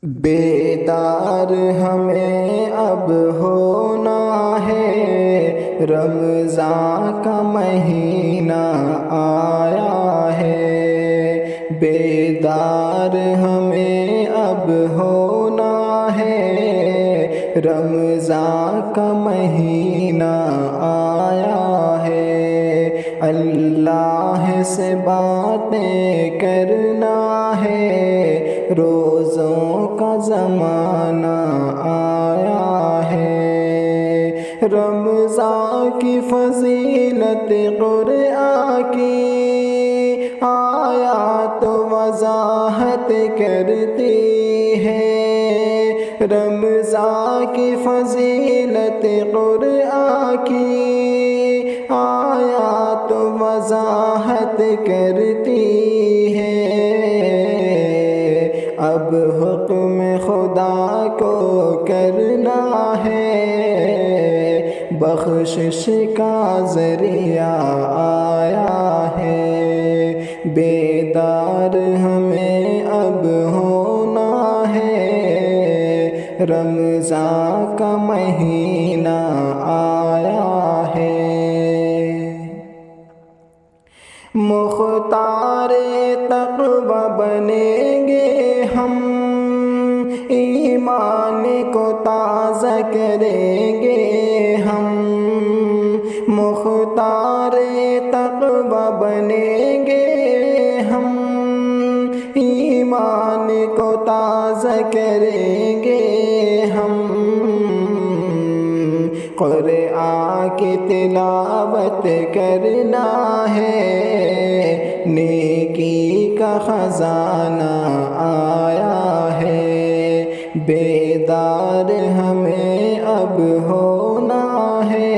بیدار ہمیں اب ہونا ہے، رمضان کا مہینہ آیا ہے۔ بیدار ہمیں اب ہونا ہے، رمضان کا مہینہ آیا ہے۔ اللہ سے باتیں کرنا ہے، روزوں کا زمانہ آیا ہے۔ رمضان کی فضیلت قرآن کی آیات وضاحت کرتی ہے۔ رمضان کی فضیلت قرآن کی آیات وضاحت کرتی ہے۔ اب حکم خدا کو کرنا ہے، بخشش کا ذریعہ آیا ہے۔ بیدار ہمیں اب ہونا ہے، رمضان کا مہینہ آیا ہے۔ مختار تقوی بنیں گے ہم، ایمان کو تازہ کریں گے ہم۔ مختار تقوی بنیں گے ہم، ایمان کو تازہ کریں گے ہم۔ قرآن کی تلاوت کرنا ہے، نیکی کا خزانہ آیا ہے۔ بیدار ہمیں اب ہونا ہے،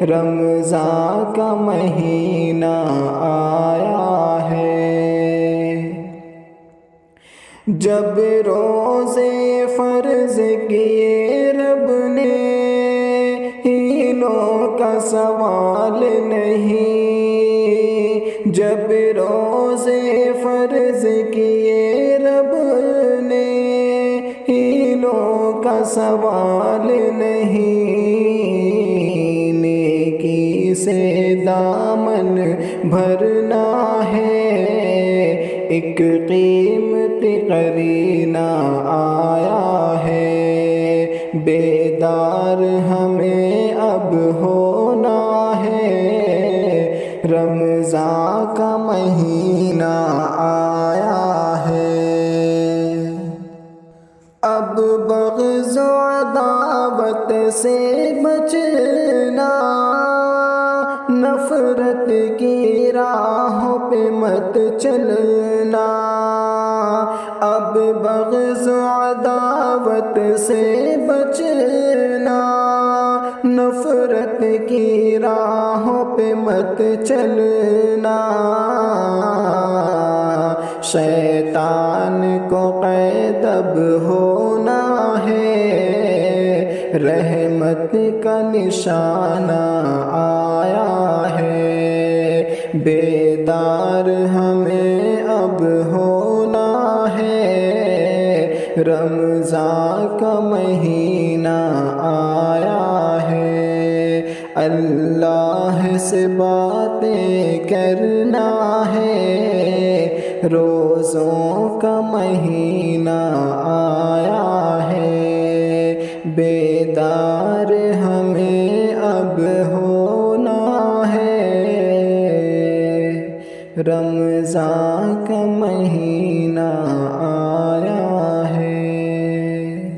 رمضان کا مہینہ آیا ہے۔ جب روزے فرض کیے رب نے، ہیلوں کا سوال نہیں۔ جب روزے فرض کیے رب نے، ہیلوں کا سوال نہیں۔ نیکی سے دامن بھرنا ہے، ایک قیمتی قرینہ آیا ہے۔ بیدار ہمیں اب ہونا ہے، رمضان کا مہینہ آیا ہے۔ اب بغض و عداوت سے بچنا، نفرت کی راہوں پہ مت چلنا۔ اب بغض و عداوت سے بچنا، نفرت کی راہوں پہ مت چلنا۔ شیطان کو قید اب ہونا ہے، رحمت کا نشانہ آیا ہے۔ بیدار ہمیں اب ہونا ہے، رمضان کا مہینہ آیا ہے۔ اللہ سے باتیں کرنا ہے، روزوں کا مہینہ آیا ہے۔ بیدار ہمیں اب ہونا ہے، رمضان کا مہینہ